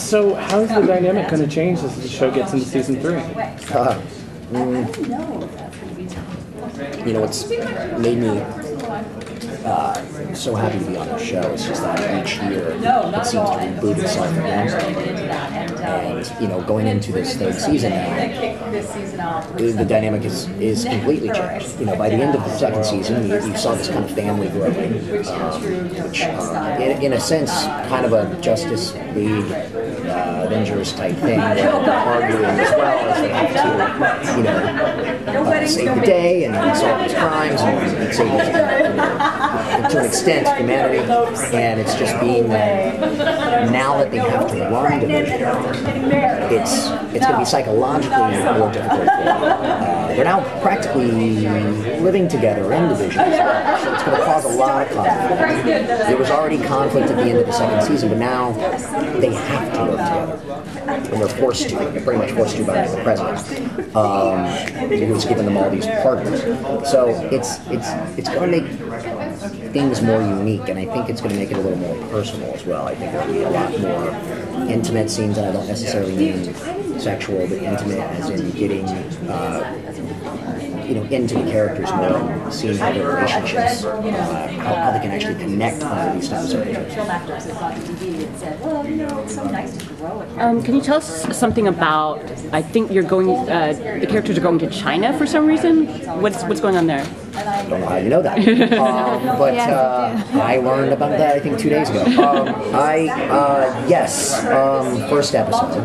So how is the dynamic going to change as the show gets into season 3? You know, what's made me so happy to be on the show is just that each year it seems to reboot itself again. And, you know, going into this third season now, the dynamic is completely changed. You know, by the end of the second season, you saw this kind of family growing, which, in a sense, kind of a Justice League Avengers type thing, where they're arguing as well as they have to, you know, save the day and solve these crimes and save to an extent humanity, and it's just being that now that they have to run division, it's going to be psychologically more difficult for them. They're now practically living together in division as well, so it's going to cause a lot of conflict. There was already conflict at the end of the second season, but now they have to work together. And they're forced to, they're pretty much forced to by the president, who's given them all these partners. So it's going to make things more unique, and I think it's going to make it a little more personal as well. I think there'll be a lot more intimate scenes, and I don't necessarily mean sexual, but intimate as in getting you know, into the characters more and seeing how their relationships, how they can actually connect under these types of situations. Can you tell us something about, I think you're going, the characters are going to China for some reason? What's going on there? I don't know how you know that. But I learned about that, I think, 2 days ago. Yes, first episode.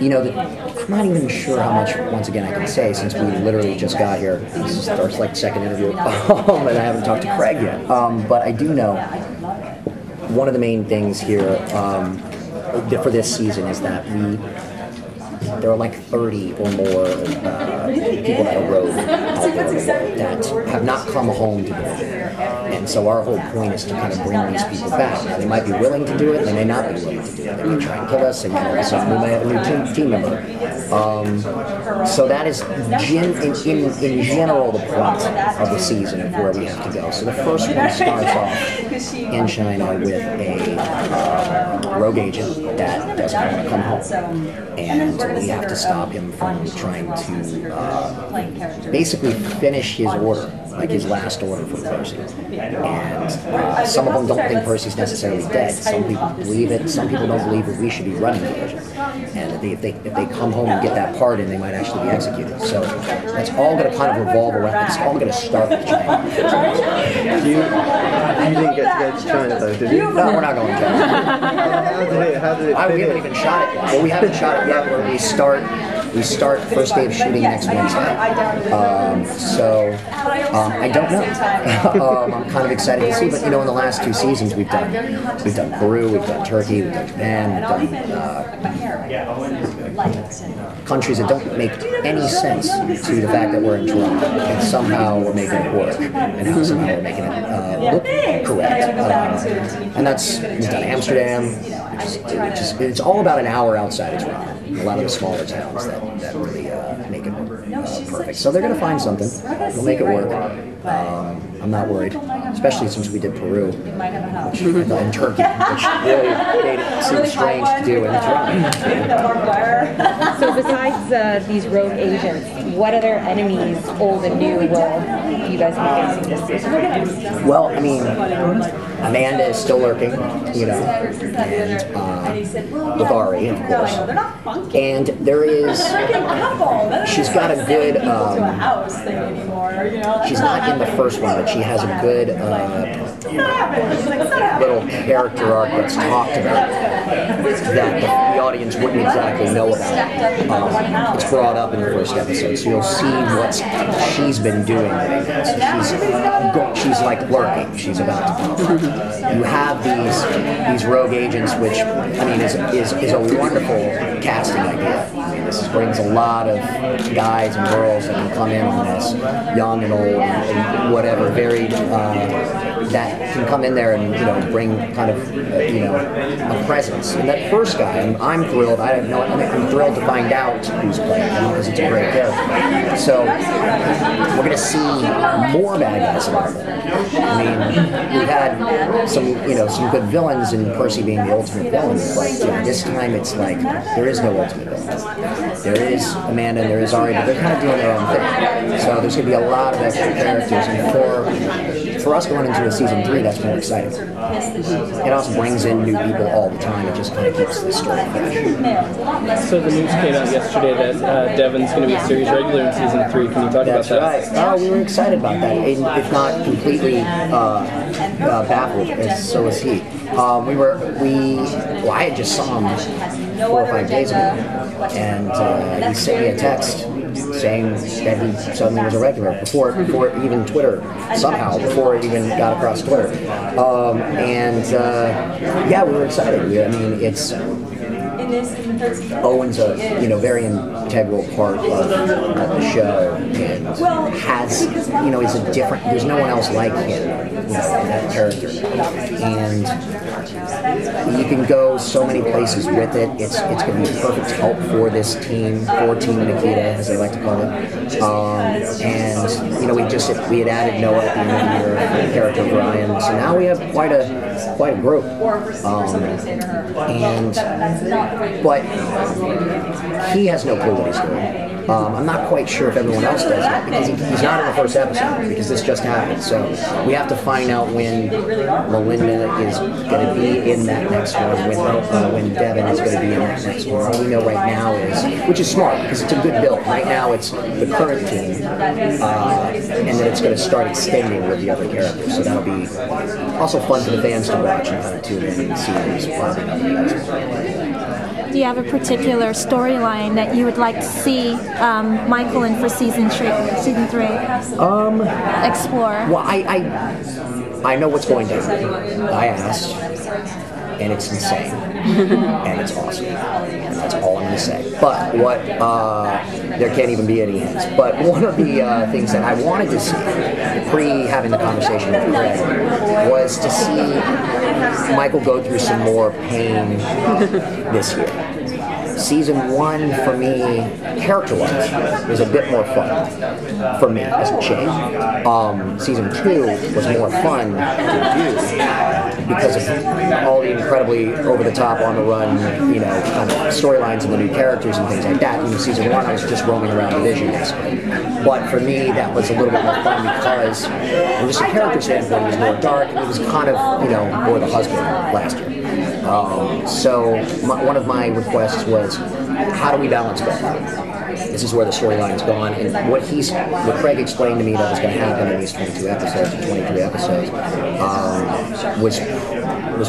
You know, I'm not even sure how much, once again, I can say, since we literally just got here. This is our like second interview, and I haven't talked to Craig yet. But I do know one of the main things here for this season is that there are like 30 or more people that are rogue out there that have not come home to division. And so our whole point is to kind of bring these people back. Now, they might be willing to do it, they may not be willing to do it. They may try and kill us, they may kill us, we may have a new team member. So that is, in general, the plot of the season of where we have to go. So the first one starts off in China with a rogue agent that doesn't want to come home. And we have to stop him from trying to basically finish his order, like his last order for Percy. And some of them don't think Percy's necessarily dead. Some people believe it. Some people don't believe that we should be running the division. And if they come home and get that part in, they might actually be executed. So it's all going to kind of revolve around. It's all going to start with China. You didn't get to go to China though, did you? No, we're not going to China. How did it we haven't even shot it yet. Well, we haven't shot it yet. Where we start first day of shooting next Wednesday. I don't know. I'm kind of excited to see, but you know, in the last 2 seasons we've done Peru, we've done Turkey, we've done Japan, we've done countries that don't make any sense to the fact that we're in Toronto, and somehow we're making it work, and how somehow we're making it look correct. And we've done Amsterdam, which is it's all about an hour outside of Toronto. A lot of the smaller towns that really make it perfect. So they're going to find something. They'll make it work. I'm not worried, especially since we did Peru, and Turkey, which really made it seem strange to do in Toronto. So besides these rogue agents, what other enemies, old and new, will you guys be facing this season? Well, I mean, Amanda is still lurking, you know, and with Ari, of course. And there is, she's got a good, she's not in the first one, but she has a good little character arc that's talked about that the audience wouldn't exactly know about. It's brought up in the first episode, so you'll see what she's been doing. So she's like lurking, she's about to come. You have these rogue agents, which I mean is a wonderful casting idea. I mean, this brings a lot of guys and girls that can come in on this, young and old, and whatever, varied. That can come in there and bring kind of a presence. And that first guy, I'm thrilled. I'm thrilled to find out who's playing him because it's a great character. So we're going to see more bad guys in Marvel. I mean, we've had some good villains, and Percy being the ultimate villain. But this time it's like there is no ultimate villain. There is Amanda and there is Ari, but they're kind of doing their own thing. So there's going to be a lot of extra characters, and for us going into a season 3, that's more exciting. It also brings in new people all the time. It just kind of keeps the story fresh. So the news came out yesterday that Devin's going to be a series regular in season 3. Can you talk about that? That's right. We were excited about that. If not completely baffled, so was he. I had just saw him 4 or 5 days ago, and he sent me a text saying that he suddenly was a regular before even Twitter, before it even got across Twitter. We were excited. I mean, it's Owen's a very integral part of the show, and has is a different. There's no one else like him, in that character, and you can go so many places with it. It's going to be perfect help for this team, for Team Nikita, as they like to call it. We had added Noah at the end of the year, the character of Ryan, so now we have quite a group. But he has no clue what he's doing. I'm not quite sure if everyone else does that, because he's not in the first episode, because this just happened. So we have to find out when Melinda is going to be in that next one, when Devin is going to be in that next one. All we know right now is, which is smart, because it's a good build. Right now it's the current team, and then it's going to start extending with the other characters. So that'll be also fun for the fans to watch and kind of tune in and see who's probably. Do you have a particular storyline that you would like to see Michael in for season 3? Explore. Well, I know what's going down. I asked, and it's insane, and it's awesome. And that's all I'm going to say. But there can't even be any hints. But one of the things that I wanted to see, having the conversation with Greg, was to see Michael go through some more pain this year. Season 1, for me, character-wise, was a bit more fun for me as a change. Season 2 was more fun to do because of all the incredibly over-the-top, on-the-run, kind of storylines and the new characters and things like that. Season 1, I was just roaming around the Vision, basically. But for me, that was a little bit more fun because, from just a character standpoint, it was more dark, and it was kind of, more the husband last year. One of my requests was, how do we balance both? This is where the storyline's gone, and what Craig explained to me that was going to happen in these 22 episodes and 23 episodes was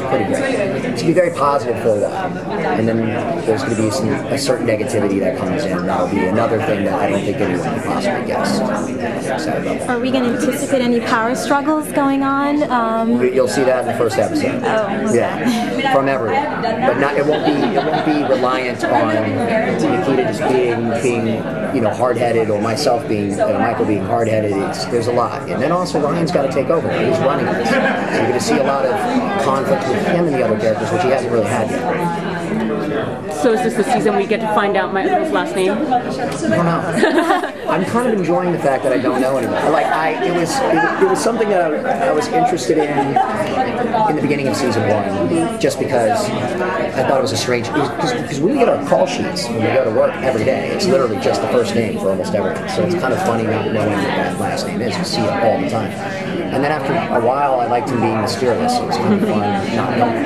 pretty great. It's going to be very positive for a while, and then there's going to be a certain negativity that comes in. That'll be another thing that I don't think anyone can possibly guess. I'm excited about that. Are we going to anticipate any power struggles going on? You'll see that in the first episode. Oh, yeah, from everyone, but it won't be reliant on Nikita just being hard-headed, or myself Michael being hard-headed. There's a lot, and then also Ryan's got to take over. He's running this, so you're going to see a lot of conflict with him and the other characters, which he hasn't really had yet. So is this the season we get to find out Michael's last name? I don't know. I'm kind of enjoying the fact that I don't know anymore. It was something that I was interested in the beginning of season 1, just because I thought it was a strange. Because when we get our call sheets when we go to work every day, it's literally just the first name for almost everything. So it's kind of funny not knowing what that last name is. You see it all the time. And then after a while, I liked him being mysterious. It was kind of fun not knowing.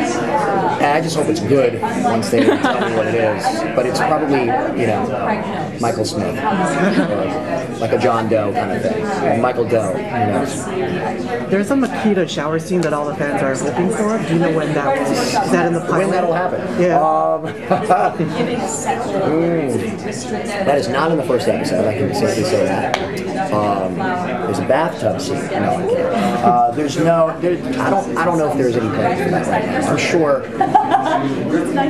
And I just hope it's good once they tell me what it is. But it's probably, Michael Smith, or like a John Doe kind of thing. Michael Doe, There's a Nikita shower scene that all the fans are hoping for. Do you know when that will? Is that in the pilot? When that'll happen? Yeah. That is not in the first episode. I can safely say that. There's a bathtub scene. No, I can't. There's no, I don't know if there's any plans for that right now. I'm sure.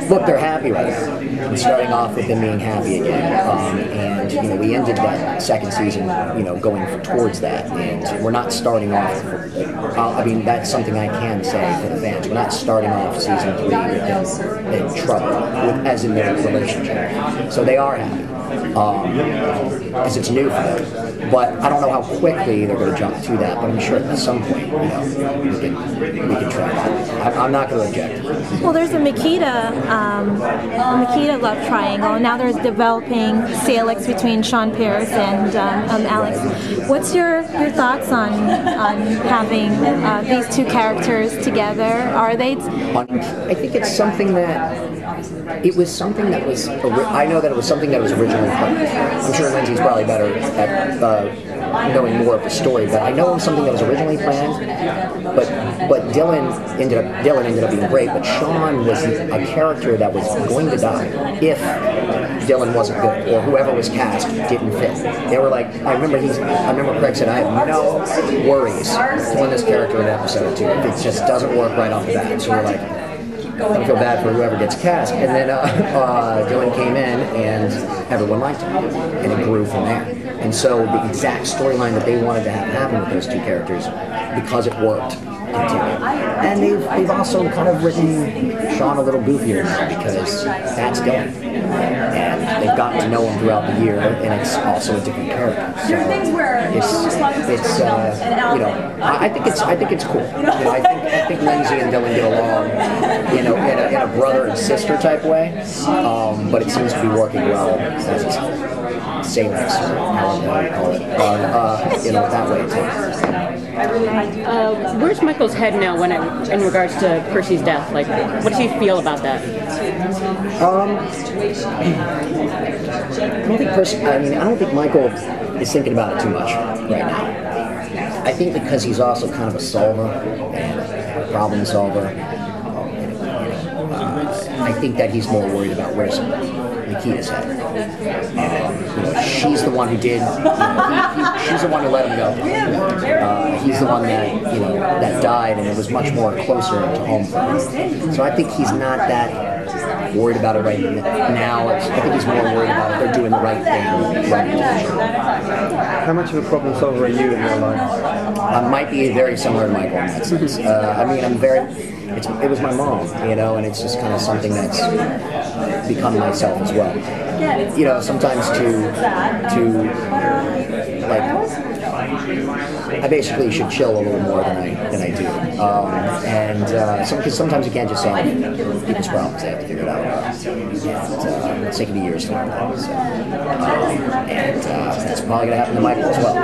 Look, they're happy right now. I'm starting off with them being happy again, and you know, we ended that second season, you know, going towards that, and we're not starting off. I mean, that's something I can say for the fans. We're not starting off season 3 with them in trouble, as in their relationship. So they are happy. Because it's new for them. But I don't know how quickly they're going to jump to that, but I'm sure at some point, you know, we can try that. I'm not going to object. Well, there's a Nikita love triangle, and now there's developing Salix between Sean Pierce and Alex. What's your thoughts on having these two characters together? Are they? I think it's something that. It was something that was. I know that it was something that was originally planned. I'm sure Lindsay's probably better at knowing more of the story, but I know it was something that was originally planned. But Dylan ended up being great. But Sean was a character that was going to die if Dylan wasn't good or whoever was cast didn't fit. They were like, I remember Craig said, I have no worries pulling this character in episode 2. It just doesn't work right off the bat. So we're like, I feel bad for whoever gets cast. And then Dylan came in and everyone liked him. And it grew from there. And so the exact storyline that they wanted to have happen with those two characters, because it worked, continued. And they've also kind of written Sean a little goofier now because that's Dylan. And they've gotten to know him throughout the year, and it's also a different character. So it's you know, I think it's cool. You know, I think Lindsay and Dylan get along, you know, in a brother and sister type way. But it seems to be working well as Salix, or however you call it, you know, that way too. Where's Michael's head now in regards to Percy's death? Like, what does he feel about that? I don't think Michael is thinking about it too much right now. I think because he's also kind of a solver and a problem solver. I think that he's more worried about where's Nikita's head. You know, she's the one who did. She's the one who let him go. He's the one that that died, and it was much more closer to home for him. So I think he's not that worried about it right now. I think he's more worried about if they're doing the right thing. How much of a problem solver are you in your life? I might be very similar to Michael in that sense. I mean, I'm very. It was my mom, you know, and it's just kind of something that's become myself as well. You know, sometimes to like, I basically should chill a little more than I do, because sometimes you can't just solve people's problems; they have to figure it out. And it's taken me years to learn that. So, and that's probably going to happen to Michael as well.